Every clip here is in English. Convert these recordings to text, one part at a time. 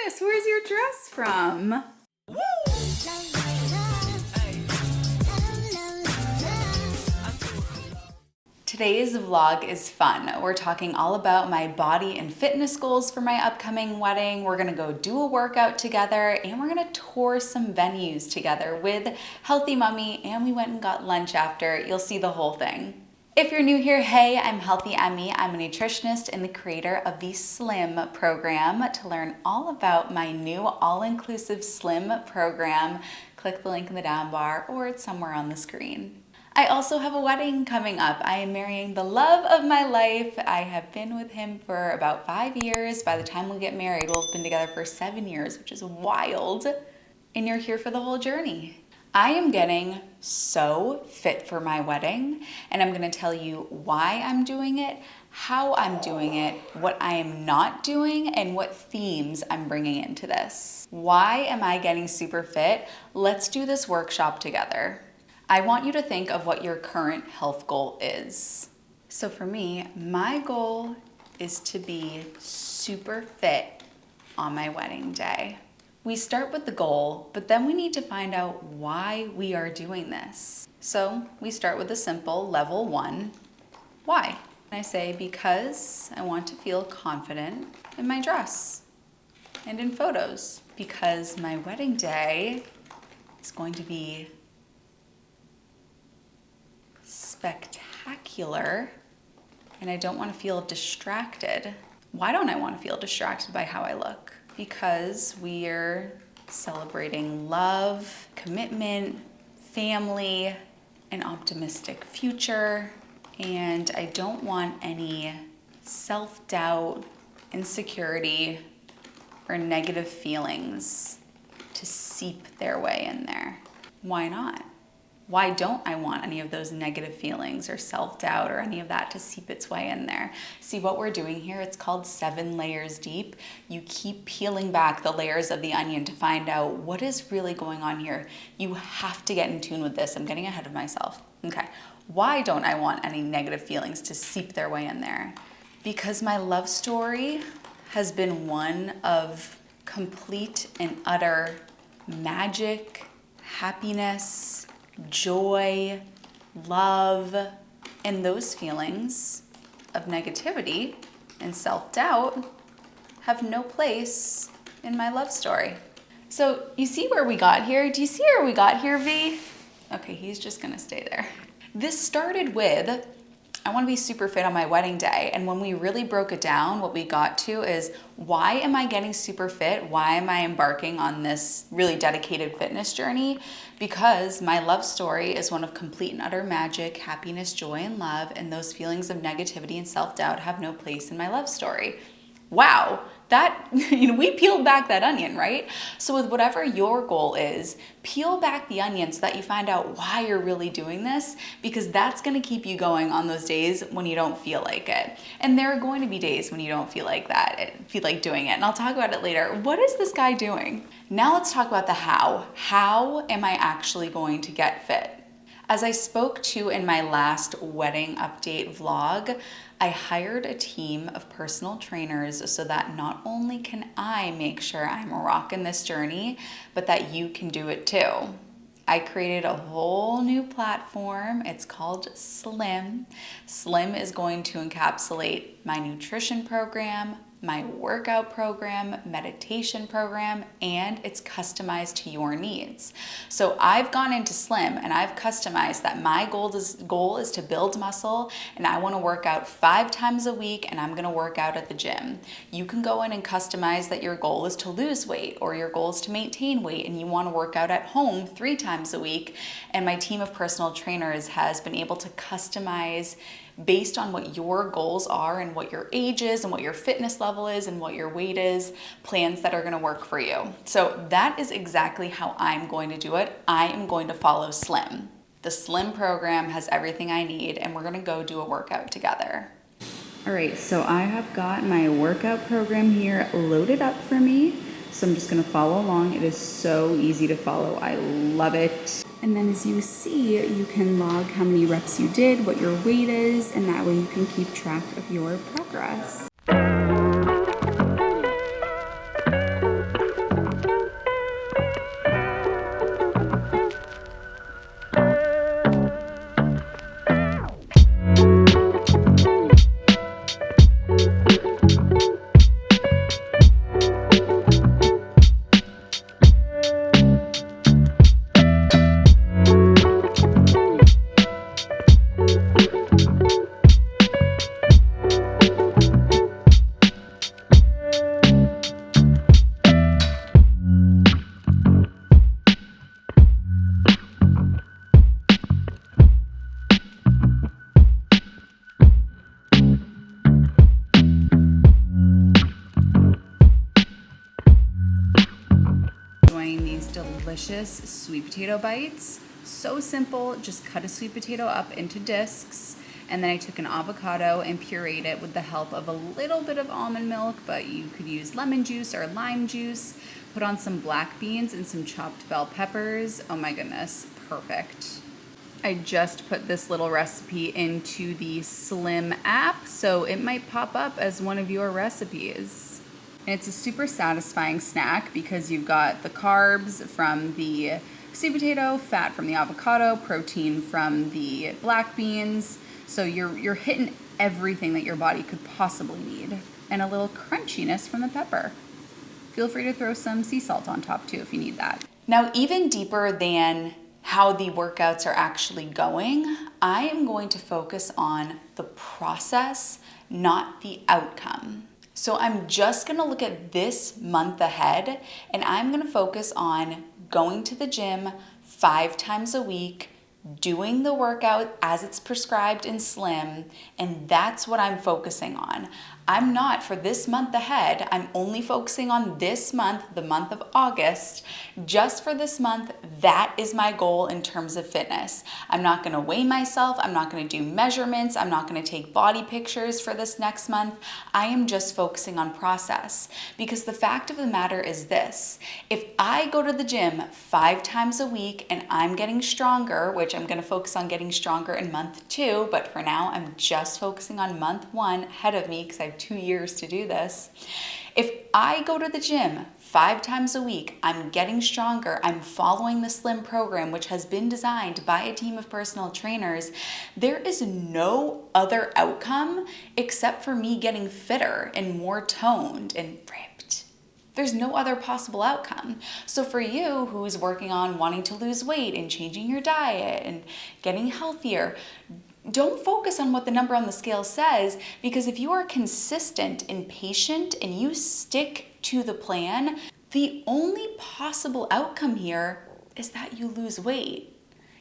goodness, where's your dress from? Today's vlog is fun. We're talking all about my body and fitness goals for my upcoming wedding. We're gonna go do a workout together and we're gonna tour some venues together with Healthy Mummy, and we went and got lunch after. You'll see the whole thing. If you're new here, hey, I'm Healthy Emmie. I'm a nutritionist and the creator of the Slim program. To learn all about my new all-inclusive Slim program, click the link in the down bar or it's somewhere on the screen. I also have a wedding coming up. I am marrying the love of my life. I have been with him for about 5 years. By the time we get married, we'll have been together for 7 years, which is wild. And you're here for the whole journey. I am getting so fit for my wedding, and I'm gonna tell you why I'm doing it, how I'm doing it, what I am not doing, and what themes I'm bringing into this. Why am I getting super fit? Let's do this workshop together. I want you to think of what your current health goal is. So for me, my goal is to be super fit on my wedding day. We start with the goal, but then we need to find out why we are doing this. So we start with a simple level 1, why? I say because I want to feel confident in my dress and in photos, because my wedding day is going to be spectacular and I don't want to feel distracted. Why don't I want to feel distracted by how I look? Because we're celebrating love, commitment, family, an optimistic future, and I don't want any self-doubt, insecurity, or negative feelings to seep their way in there. Why not? Why don't I want any of those negative feelings or self-doubt or any of that to seep its way in there? See what we're doing here? It's called 7 layers deep. You keep peeling back the layers of the onion to find out what is really going on here. You have to get in tune with this. I'm getting ahead of myself. Okay, why don't I want any negative feelings to seep their way in there? Because my love story has been one of complete and utter magic, happiness, joy, love, and those feelings of negativity and self-doubt have no place in my love story. So you see where we got here? Do you see where we got here, V? Okay, he's just gonna stay there. This started with, I wanna be super fit on my wedding day. And when we really broke it down, what we got to is, why am I getting super fit? Why am I embarking on this really dedicated fitness journey? Because my love story is one of complete and utter magic, happiness, joy, and love, and those feelings of negativity and self-doubt have no place in my love story. Wow, that, we peeled back that onion, right? So with whatever your goal is, peel back the onion so that you find out why you're really doing this, because that's gonna keep you going on those days when you don't feel like it. And there are going to be days when you don't feel like doing it, and I'll talk about it later. What is this guy doing? Now let's talk about the how. How am I actually going to get fit? As I spoke to in my last wedding update vlog, I hired a team of personal trainers so that not only can I make sure I'm rocking this journey, but that you can do it too. I created a whole new platform. It's called Slim. Slim is going to encapsulate my nutrition program, my workout program, meditation program, and it's customized to your needs. So I've gone into Slim and I've customized that my goal is to build muscle, and I wanna work out 5 times a week, and I'm gonna work out at the gym. You can go in and customize that your goal is to lose weight, or your goal is to maintain weight, and you wanna work out at home 3 times a week. And my team of personal trainers has been able to customize based on what your goals are and what your age is and what your fitness level is and what your weight is, plans that are gonna work for you. So that is exactly how I'm going to do it. I am going to follow Slim. The Slim program has everything I need, and we're gonna go do a workout together. All right, so I have got my workout program here loaded up for me. So I'm just gonna follow along. It is so easy to follow. I love it. And then as you see, you can log how many reps you did, what your weight is, and that way you can keep track of your progress. delicious sweet potato bites. So simple, just cut a sweet potato up into discs, and then I took an avocado and pureed it with the help of a little bit of almond milk, but you could use lemon juice or lime juice. Put on some black beans and some chopped bell peppers. Oh my goodness, perfect. I just put this little recipe into the Slim app, so it might pop up as one of your recipes. And it's a super satisfying snack because you've got the carbs from the sweet potato, fat from the avocado, protein from the black beans. So you're hitting everything that your body could possibly need. And a little crunchiness from the pepper. Feel free to throw some sea salt on top too if you need that. Now, even deeper than how the workouts are actually going, I am going to focus on the process, not the outcome. So I'm just gonna look at this month ahead, and I'm gonna focus on going to the gym 5 times a week, doing the workout as it's prescribed in Slim, and that's what I'm focusing on. I'm not, for this month ahead, I'm only focusing on this month, the month of August. Just for this month, that is my goal in terms of fitness. I'm not gonna weigh myself, I'm not gonna do measurements, I'm not gonna take body pictures for this next month. I am just focusing on process. Because the fact of the matter is this, if I go to the gym 5 times a week and I'm getting stronger, which I'm gonna focus on getting stronger in month 2, but for now I'm just focusing on month 1 ahead of me because I have 2 years to do this. If I go to the gym 5 times a week, I'm getting stronger, I'm following the Slim program, which has been designed by a team of personal trainers, there is no other outcome except for me getting fitter and more toned and ripped. There's no other possible outcome. So for you who's working on wanting to lose weight and changing your diet and getting healthier, don't focus on what the number on the scale says, because if you are consistent and patient and you stick to the plan, the only possible outcome here is that you lose weight.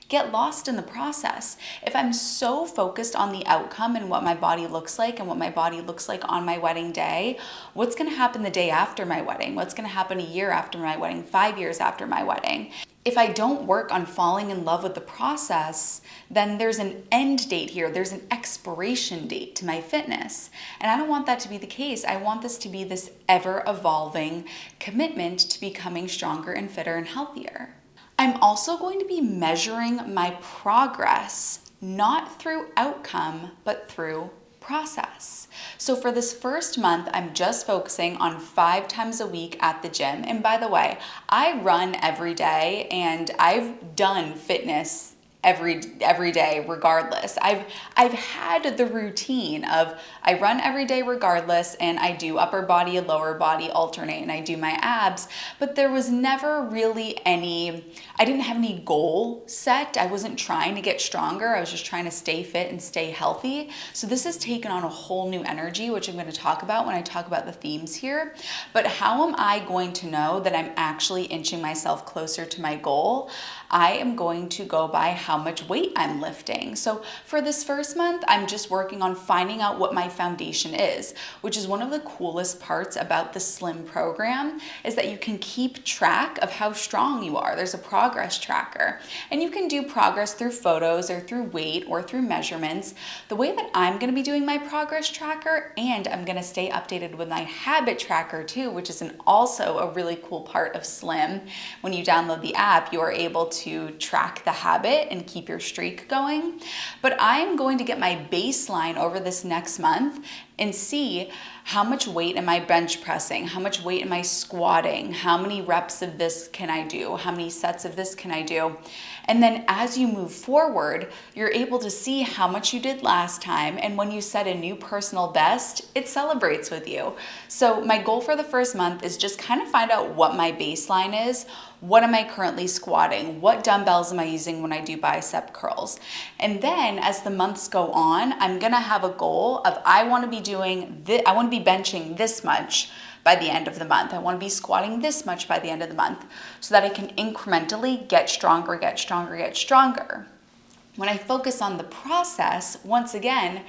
Get lost in the process. If I'm so focused on the outcome and what my body looks like and what my body looks like on my wedding day, what's gonna happen the day after my wedding? What's gonna happen a year after my wedding, 5 years after my wedding? If I don't work on falling in love with the process, then there's an end date here. There's an expiration date to my fitness. And I don't want that to be the case. I want this to be this ever-evolving commitment to becoming stronger and fitter and healthier. I'm also going to be measuring my progress, not through outcome, but through process. So for this first month, I'm just focusing on 5 times a week at the gym. And by the way, I run every day and I've done fitness every day regardless. I've had the routine of I run every day regardless, and I do upper body and lower body alternate, and I do my abs, but there was never really I didn't have any goal set. I wasn't trying to get stronger. I was just trying to stay fit and stay healthy. So this has taken on a whole new energy, which I'm going to talk about when I talk about the themes here. But how am I going to know that I'm actually inching myself closer to my goal? I am going to go by how much weight I'm lifting. So for this first month, I'm just working on finding out what my foundation is, which is one of the coolest parts about the Slim program, is that you can keep track of how strong you are. There's a progress tracker, and you can do progress through photos or through weight or through measurements. The way that I'm gonna be doing my progress tracker, and I'm gonna stay updated with my habit tracker too, which is also a really cool part of Slim. When you download the app, you are able to track the habit and keep your streak going. But I'm going to get my baseline over this next month and see how much weight am I bench pressing, how much weight am I squatting, how many reps of this can I do, how many sets of this can I do. And then as you move forward, you're able to see how much you did last time, and when you set a new personal best, it celebrates with you. So my goal for the first month is just kind of find out what my baseline is. What am I currently squatting? What dumbbells am I using when I do bicep curls? And then as the months go on, I'm gonna have a goal of I wanna be benching this much by the end of the month. I wanna be squatting this much by the end of the month so that I can incrementally get stronger, get stronger, get stronger. When I focus on the process, once again,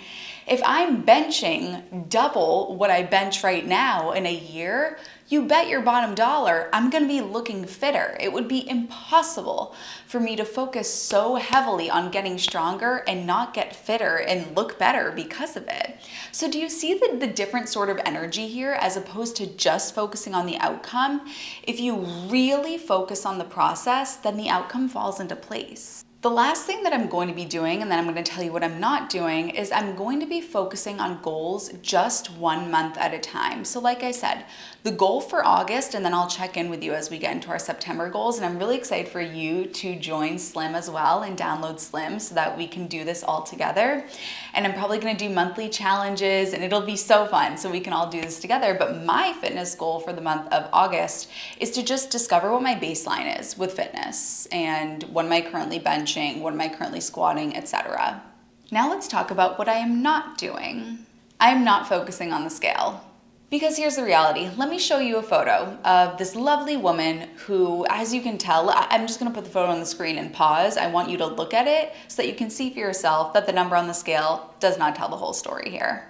if I'm benching double what I bench right now in a year, you bet your bottom dollar I'm gonna be looking fitter. It would be impossible for me to focus so heavily on getting stronger and not get fitter and look better because of it. So do you see the different sort of energy here as opposed to just focusing on the outcome? If you really focus on the process, then the outcome falls into place. The last thing that I'm going to be doing, and then I'm going to tell you what I'm not doing, is I'm going to be focusing on goals just 1 month at a time. So like I said, the goal for August, and then I'll check in with you as we get into our September goals, and I'm really excited for you to join Slim as well and download Slim so that we can do this all together. And I'm probably going to do monthly challenges, and it'll be so fun so we can all do this together. But my fitness goal for the month of August is to just discover what my baseline is with fitness and what am I currently benching, what am I currently squatting, etc. Now let's talk about what I am not doing. I am not focusing on the scale. Because here's the reality. Let me show you a photo of this lovely woman who, as you can tell, I'm just gonna put the photo on the screen and pause. I want you to look at it so that you can see for yourself that the number on the scale does not tell the whole story here.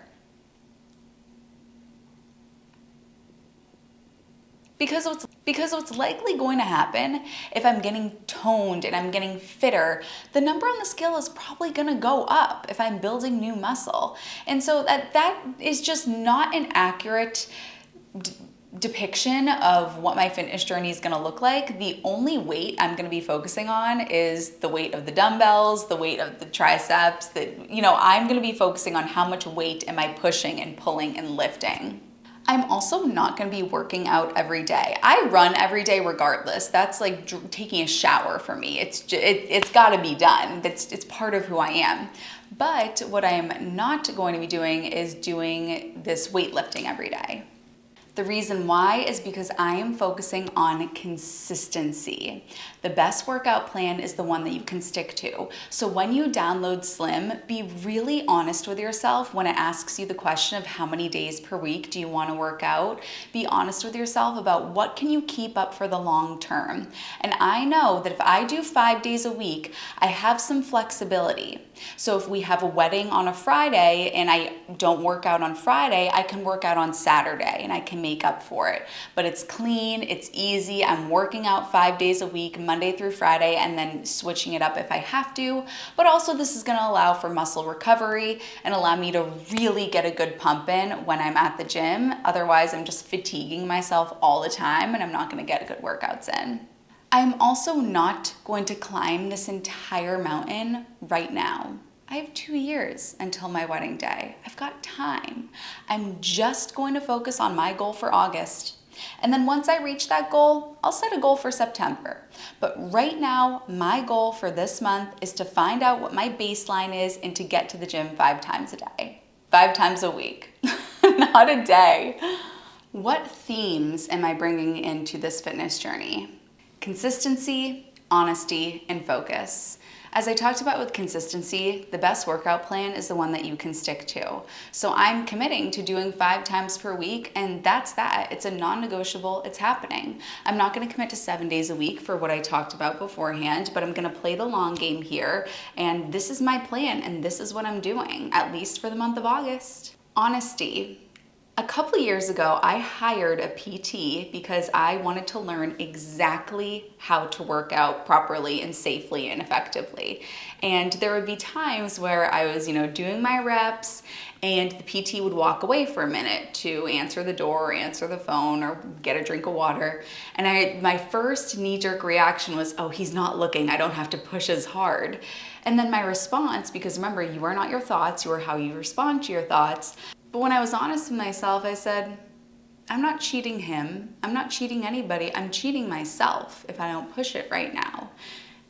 Because what's likely going to happen if I'm getting toned and I'm getting fitter, the number on the scale is probably going to go up if I'm building new muscle. And so that is just not an accurate depiction of what my fitness journey is going to look like. The only weight I'm going to be focusing on is the weight of the dumbbells, the weight of the triceps, I'm going to be focusing on how much weight am I pushing and pulling and lifting. I'm also not going to be working out every day. I run every day regardless. That's like taking a shower for me. It's got to be done. It's part of who I am. But what I am not going to be doing is doing this weightlifting every day. The reason why is because I am focusing on consistency. The best workout plan is the one that you can stick to. So when you download Slim, be really honest with yourself when it asks you the question of how many days per week do you want to work out. Be honest with yourself about what can you keep up for the long term. And I know that if I do 5 days a week, I have some flexibility. So if we have a wedding on a Friday and I don't work out on Friday, I can work out on Saturday and I can make up for it. But it's clean, it's easy. I'm working out 5 days a week, Monday through Friday, and then switching it up if I have to. But also this is gonna allow for muscle recovery and allow me to really get a good pump in when I'm at the gym. Otherwise, I'm just fatiguing myself all the time and I'm not gonna get good workouts in. I'm also not going to climb this entire mountain right now. I have 2 years until my wedding day. I've got time. I'm just going to focus on my goal for August. And then once I reach that goal, I'll set a goal for September. But right now, my goal for this month is to find out what my baseline is and to get to the gym 5 times a day. 5 times a week, not a day. What themes am I bringing into this fitness journey? Consistency, honesty, and focus. As I talked about with consistency, the best workout plan is the one that you can stick to. So I'm committing to doing 5 times per week, and that's that. It's a non-negotiable, it's happening. I'm not gonna commit to 7 days a week for what I talked about beforehand, but I'm gonna play the long game here, and this is my plan, and this is what I'm doing, at least for the month of August. Honesty. A couple of years ago, I hired a PT because I wanted to learn exactly how to work out properly and safely and effectively. And there would be times where I was, doing my reps and the PT would walk away for a minute to answer the door or answer the phone or get a drink of water. And my first knee-jerk reaction was, oh, he's not looking. I don't have to push as hard. And then my response, because remember, you are not your thoughts, you are how you respond to your thoughts. But when I was honest with myself, I said, I'm not cheating him. I'm not cheating anybody. I'm cheating myself if I don't push it right now.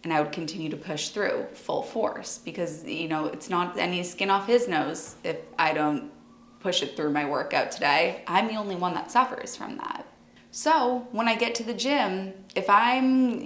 And I would continue to push through full force because, it's not any skin off his nose if I don't push it through my workout today. I'm the only one that suffers from that. So when I get to the gym, if I'm,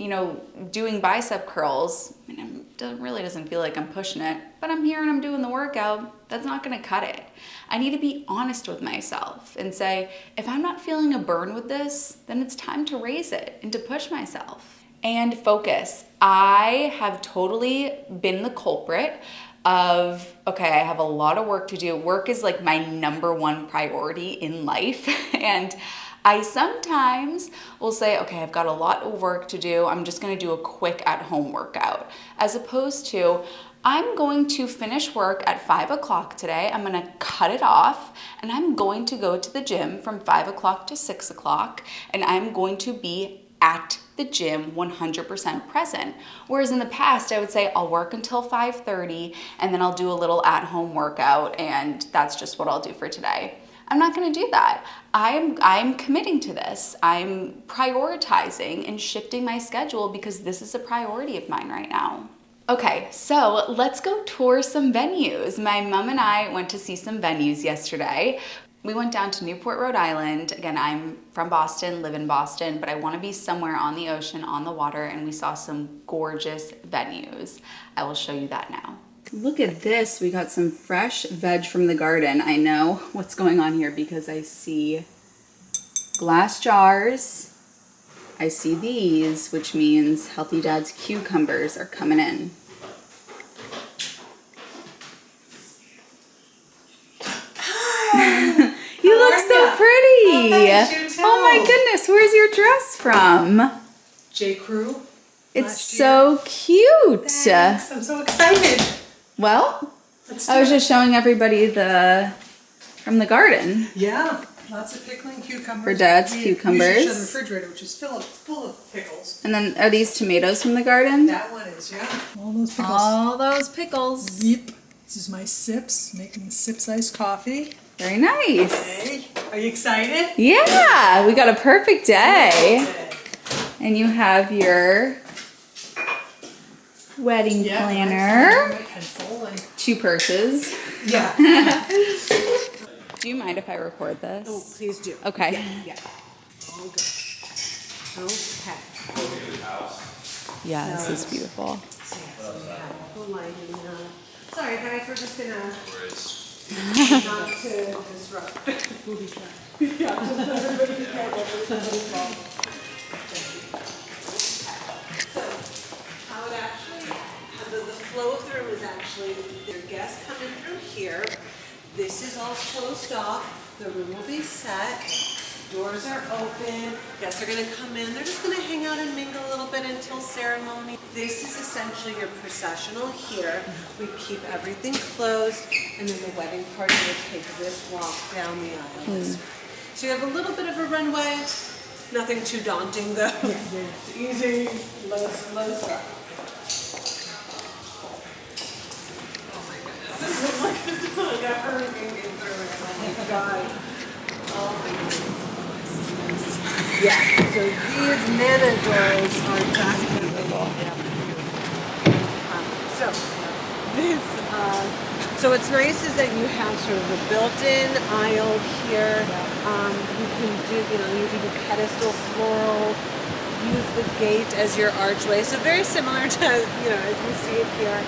doing bicep curls, and it really doesn't feel like I'm pushing it, but I'm here and I'm doing the workout, that's not gonna cut it. I need to be honest with myself and say, if I'm not feeling a burn with this, then it's time to raise it and to push myself. And focus. I have totally been the culprit of, okay, I have a lot of work to do. Work is like my number one priority in life. And I sometimes will say, okay, I've got a lot of work to do. I'm just gonna do a quick at-home workout. As opposed to, I'm going to finish work at 5 o'clock today. I'm gonna cut it off and I'm going to go to the gym from 5 o'clock to 6 o'clock and I'm going to be at the gym 100% present. Whereas in the past, I would say I'll work until 5:30 and then I'll do a little at-home workout and that's just what I'll do for today. I'm not gonna do that. I'm committing to this. I'm prioritizing and shifting my schedule because this is a priority of mine right now. Okay, so let's go tour some venues. My mom and I went to see some venues yesterday. We went down to Newport, Rhode Island. Again, I'm from Boston, live in Boston, but I want to be somewhere on the ocean, on the water, and we saw some gorgeous venues. I will show you that now. Look at this. We got some fresh veg from the garden. I know what's going on here because I see glass jars. I see these, which means Healthy Dad's cucumbers are coming in. You look so pretty. Thanks, oh my goodness, where's your dress from? J. Crew. It's so cute. Thanks. I'm so excited. Well, I was just showing everybody from the garden. Yeah, lots of pickling cucumbers. For Dad's cucumbers. We usually shut the refrigerator, which is full of pickles. And then are these tomatoes from the garden? That one is, yeah. All those pickles. All those pickles. Yep. This is my Sips, making Sips iced coffee. Very nice. Okay. Are you excited? Yeah, we got a perfect day. And you have your wedding planner. Pencil and 2 purses. yeah. Do you mind if I record this? Oh, please do. Okay. Yeah. All good. Okay. Yeah, this is beautiful. Sorry guys, we're just gonna not to disrupt. We'll be trying. Yeah, just everybody be careful. Somebody's involved. So, how it actually, the flow of the room is actually, their guests come in through here. This is all closed off. The room will be set. Doors are open. Guests are going to come in. They're just going to hang out and mingle a little bit until ceremony. This is essentially your processional here. We keep everything closed, and then the wedding party will take this walk down the aisle. So you have a little bit of a runway. Nothing too daunting though. Easy, low stuff. Oh my goodness. This is like a hurricane came through it. Oh my God. Oh my goodness. Yeah, so these managers are just beautiful. So what's nice is that you have sort of a built-in aisle here. You can do pedestal floral, use the gate as your archway. So very similar to, as we see it here.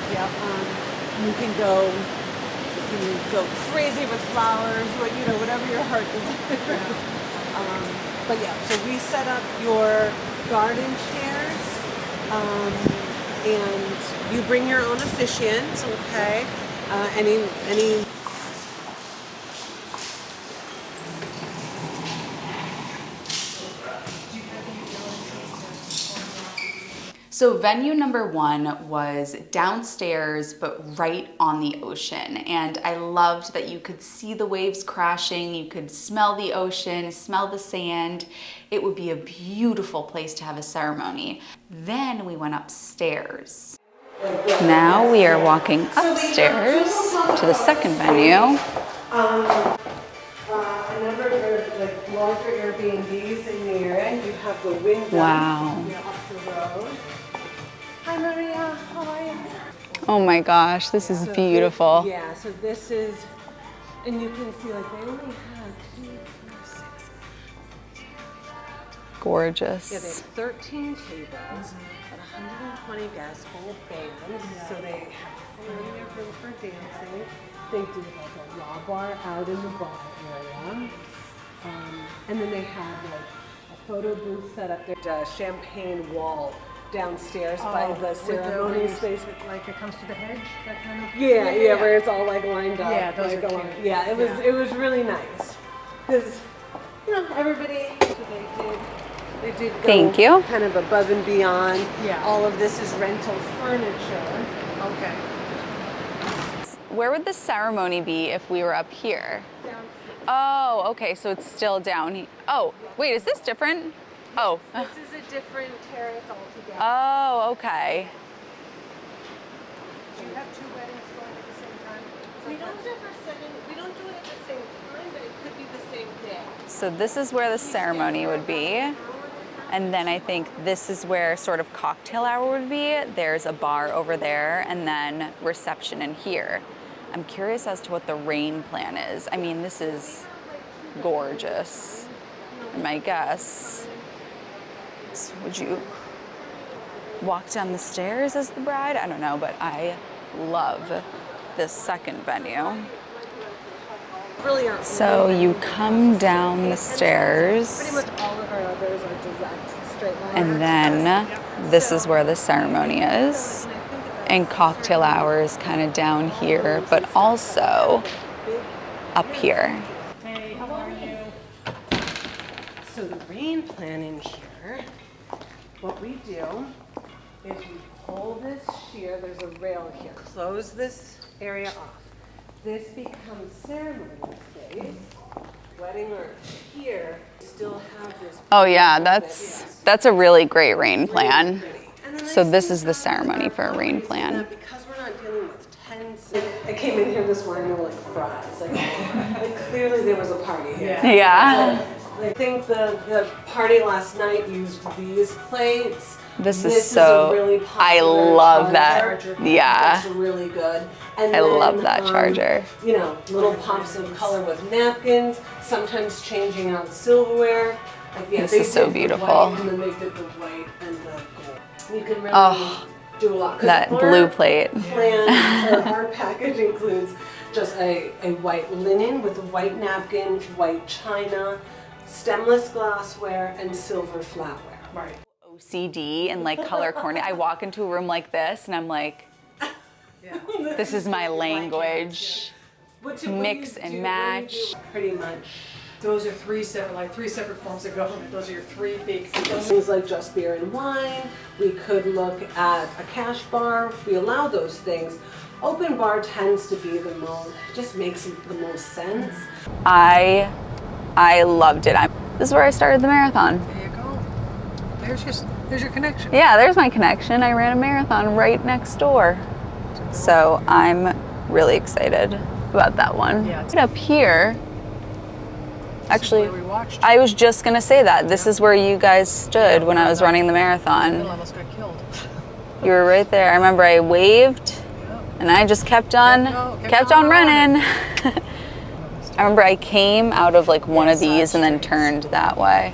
You can go crazy with flowers, whatever your heart desires. But yeah, so we set up your garden chairs, and you bring your own officiant, okay? Any. So venue number 1 was downstairs, but right on the ocean. And I loved that you could see the waves crashing, you could smell the ocean, smell the sand. It would be a beautiful place to have a ceremony. Then we went upstairs. Now we are walking upstairs to the second venue. A number of larger Airbnbs in the area. You have the window. Wow. Up the road. Hi Maria, how are you? Oh my gosh, this is beautiful. Yeah, so this is, and you can see they only have 2, 4, 6. Gorgeous. Yeah, they have 13 tables, but 120 guests, whole band. So they have plenty of room for dancing. They do a raw bar out in the bar area. And then they have a photo booth set up there, a champagne wall downstairs by the ceremony space. Like it comes to the hedge, that kind of. Yeah, where it's all lined up. Yeah, those are cute. Yeah, it was really nice. Because everybody, that's what they did. They did go Thank you. kind of above and beyond. Yeah. All of this is rental furniture. Okay. Where would the ceremony be if we were up here? Downstairs. Oh, okay, so it's still down. Oh, wait, is this different? Oh. This is a different terrace altogether. Oh, okay. Do you have two weddings going at the same time? We don't do it at the same time, but it could be the same day. So this is where the ceremony would be. And then I think this is where sort of cocktail hour would be. There's a bar over there and then reception in here. I'm curious as to what the rain plan is. I mean, this is gorgeous. My guess. So would you walk down the stairs as the bride? I don't know, but I love this second venue. Really aren't. So you come down the stairs. Pretty much all of our others are direct, straight line. And then this is where the ceremony is. And cocktail hour is kind of down here, but also up here. Hey, how are you? So the rain plan in here, what we do is we pull this sheer, there's a rail here, close this area off. This becomes ceremony space. Wedding or here, still have this. Oh yeah, that's a really great rain plan. And then So I this see is the that ceremony for a rain that plan. because we're not dealing with tents. I came in here this morning, there were like fries. Like clearly there was a party here. Yeah. I think the party last night used these plates. This is a so, really I popular love that. charger. Yeah. It's really good. And I love then, that charger. You know, little pops of color with napkins, sometimes changing out silverware. Like, yeah, This they is so did the beautiful. white, and then they did the white and the gold. You can really Oh, do a lot. 'Cause that our blue plate. plan or our package includes just a white linen with a white napkin, white china, stemless glassware, and silver flatware. Right. OCD and like color coordinate. I walk into a room like this and I'm like, Yeah. this is my language. What Mix and match. Pretty much. Those are three separate forms of government. Those are your three big things. Things like just beer and wine. We could look at a cash bar. We allow those things. Open bar tends to be the most, just makes the most sense. I loved it. This is where I started the marathon. There you go. There's your connection. Yeah, there's my connection. I ran a marathon right next door. So I'm really excited about that one. Yeah, it's- Up here, actually, where we watched. I was just gonna say that. This is where you guys stood when I was running the Bill marathon. almost got killed. You were right there. I remember I waved Yeah. and I just kept on Kept on running. I remember I came out of like one of these and then turned that way.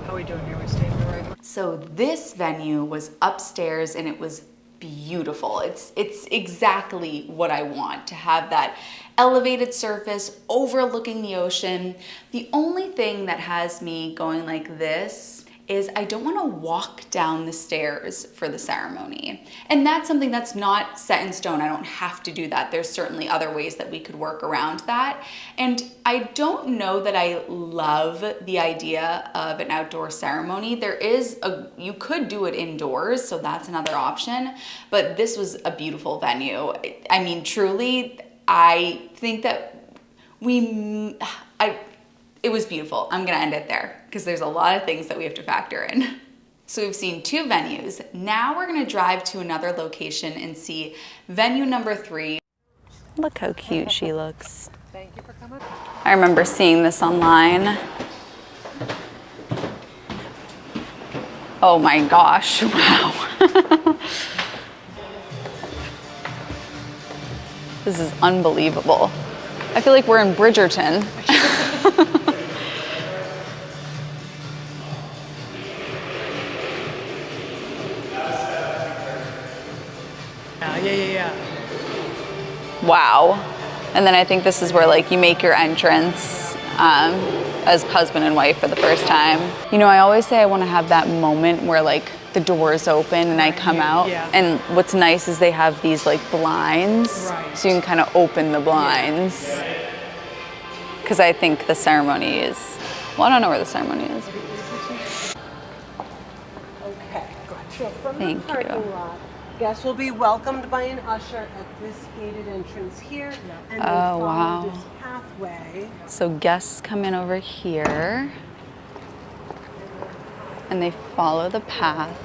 How are we doing here? We staying the right way? So this venue was upstairs and it was beautiful. It's exactly what I want, to have that elevated surface overlooking the ocean. The only thing that has me going like this is I don't want to walk down the stairs for the ceremony. And that's something that's not set in stone. I don't have to do that. There's certainly other ways that we could work around that. And I don't know that I love the idea of an outdoor ceremony. You could do it indoors, so that's another option. But this was a beautiful venue. I mean, truly, I think that it was beautiful. I'm gonna end it there because there's a lot of things that we have to factor in. So we've seen 2 venues. Now we're gonna drive to another location and see venue number 3. Look how cute she looks. Thank you for coming. I remember seeing this online. Oh my gosh, wow. This is unbelievable. I feel like we're in Bridgerton. Yeah. Wow. And then I think this is where like you make your entrance as husband and wife for the first time. You know, I always say I want to have that moment where like the doors open and I come out. Yeah. And what's nice is they have these like blinds. Right. So you can kind of open the blinds. Because I think the ceremony is Well, I don't know where the ceremony is. Okay, good. So from Thank the parking you. lot, guests will be welcomed by an usher at this gated entrance here, and then Oh, follow wow. this pathway. So guests come in over here and they follow the path.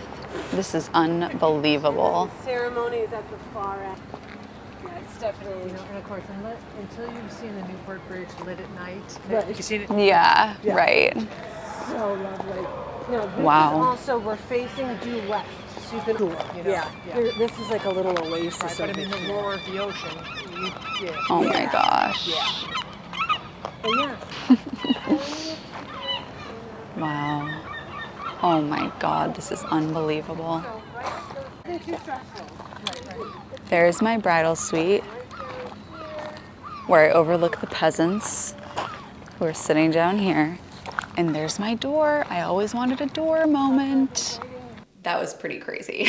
This is unbelievable. The ceremony is at the far end. Yeah, it's definitely. And of course, until you've seen the Newport Bridge lit at night, Right. you've seen it. Yeah, Yeah. right. So lovely. No, this Wow. is also, we're facing due west. So you can, yeah. This is like a little oasis. Right, but I mean, the roar of the ocean. Oh my gosh. And yeah. Wow. Oh my God, this is unbelievable. There's my bridal suite where I overlook the peasants who are sitting down here. And there's my door. I always wanted a door moment. That was pretty crazy.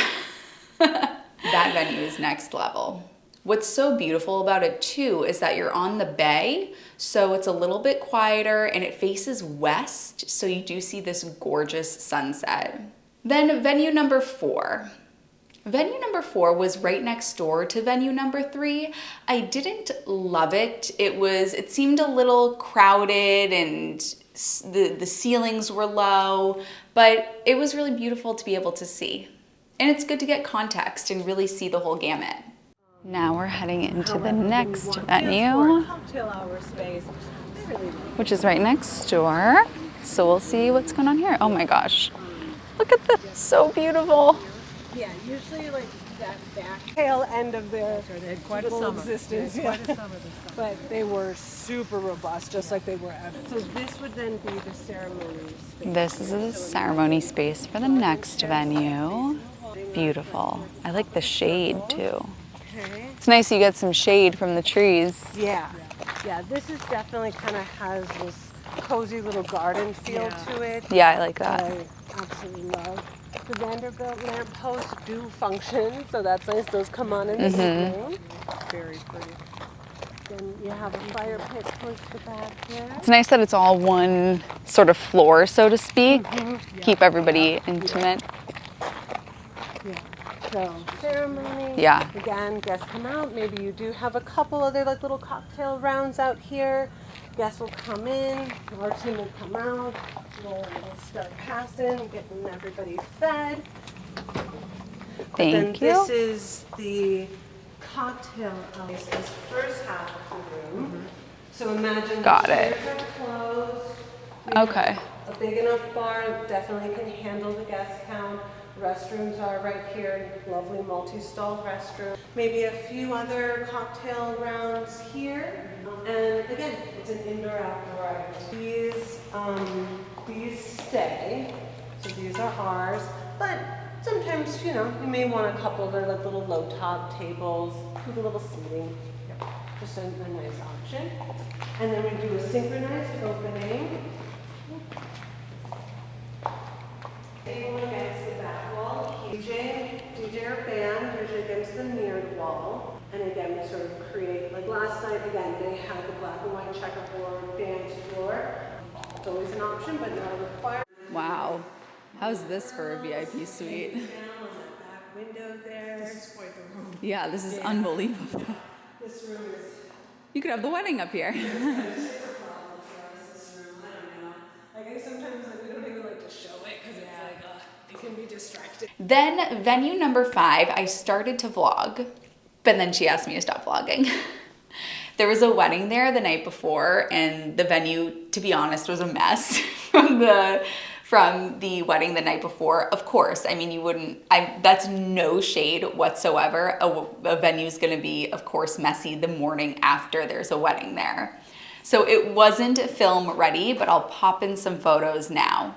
That venue is next level. What's so beautiful about it too is that you're on the bay, so it's a little bit quieter and it faces west, so you do see this gorgeous sunset. Then venue number 4. Venue number 4 was right next door to venue number 3. I didn't love it. It seemed a little crowded and the ceilings were low, but it was really beautiful to be able to see. And it's good to get context and really see the whole gamut. Now we're heading into the next venue, Cocktail hour space. which is right next door. So we'll see what's going on here. Oh my gosh. Look at this. So beautiful. Yeah, usually like that back tail end of their They had quite a little summer. existence. They had quite a summer this summer. But they were super robust, just like they were ever. So this would then be the ceremony space. This is a ceremony space for the next venue. Beautiful. I like the shade too. Okay. It's nice you get some shade from the trees. Yeah. Yeah, this is definitely kind of has this cozy little garden feel to it. Yeah, I like That that. I absolutely love. The Vanderbilt lampposts do function, so that's nice. Those come on in the evening. Very pretty. Then you have a fire pit towards the back there. It's nice that it's all one sort of floor, so to speak. Keep everybody intimate. Yeah. So ceremony. Yeah. Again, guests come out. Maybe you do have a couple other like little cocktail rounds out here. Guests will come in. Our team will come out. We'll start passing, getting everybody fed. Thank Then you. this is the cocktail house, this first half of the room. So imagine Got the it. chairs are closed. We have Okay. A big enough bar definitely can handle the guest count. Restrooms are right here, lovely multi-stall restroom. Maybe a few other cocktail rounds here. And again, it's an indoor-outdoor item. These stay, so these are ours. But sometimes, you may want a couple. They're like little low-top tables with a little seating. Just a nice option. And then we do a synchronized opening. Table against the back wall. DJ or band, usually against the mirrored wall. And again, we sort of create, like last night, again, they had the black and white checkerboard dance floor. It's always an option, but not a requirement. Wow. How's this for a VIP suite? Down on that back window there. This is quite the room. Yeah, this is unbelievable. This room is You could have the wedding up here. a problem for us, this room. I don't know. I think sometimes we don't even like to show it because it's like, it can be distracting. Then venue number 5, I started to vlog, but then she asked me to stop vlogging. There was a wedding there the night before, and the venue, to be honest, was a mess from the wedding the night before. Of course, I mean, that's no shade whatsoever. A venue's gonna be, of course, messy the morning after there's a wedding there. So it wasn't film ready, but I'll pop in some photos now.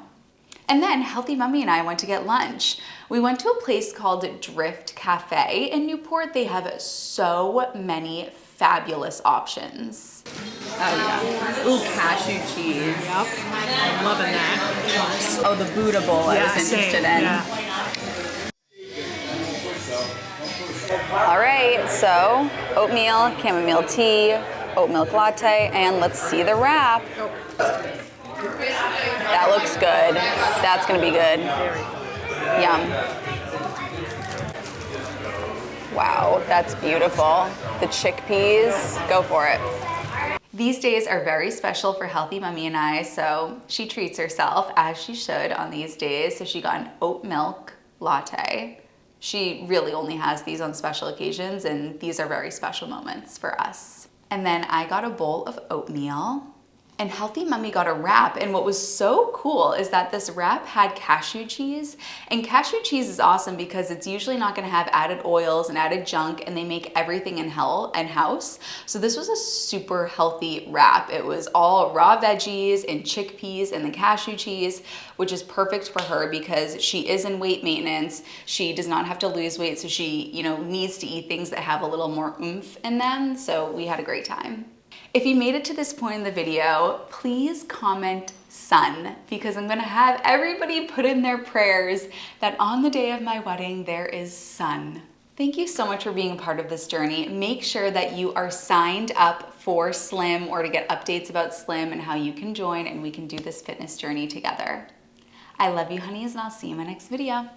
And then Healthy Mummy and I went to get lunch. We went to a place called Drift Cafe in Newport. They have so many fabulous options. Oh yeah. Ooh, cashew cheese. Yep. I'm loving that. Oh, the Buddha bowl I was interested in. All right, so oatmeal, chamomile tea, oat milk latte, and let's see the wrap. good. That's gonna be good. Yum. Wow, that's beautiful. The chickpeas, go for it. These days are very special for Healthy Mummy and I, so she treats herself as she should on these days. So she got an oat milk latte. She really only has these on special occasions, and these are very special moments for us. And then I got a bowl of oatmeal. And Healthy Mummy got a wrap, and what was so cool is that this wrap had cashew cheese, and cashew cheese is awesome because it's usually not gonna have added oils and added junk, and they make everything in-house. So this was a super healthy wrap. It was all raw veggies and chickpeas and the cashew cheese, which is perfect for her because she is in weight maintenance. She does not have to lose weight, so she, needs to eat things that have a little more oomph in them. So we had a great time. If you made it to this point in the video, please comment sun, because I'm gonna have everybody put in their prayers that on the day of my wedding, there is sun. Thank you so much for being a part of this journey. Make sure that you are signed up for Slim or to get updates about Slim and how you can join and we can do this fitness journey together. I love you, honeys, and I'll see you in my next video.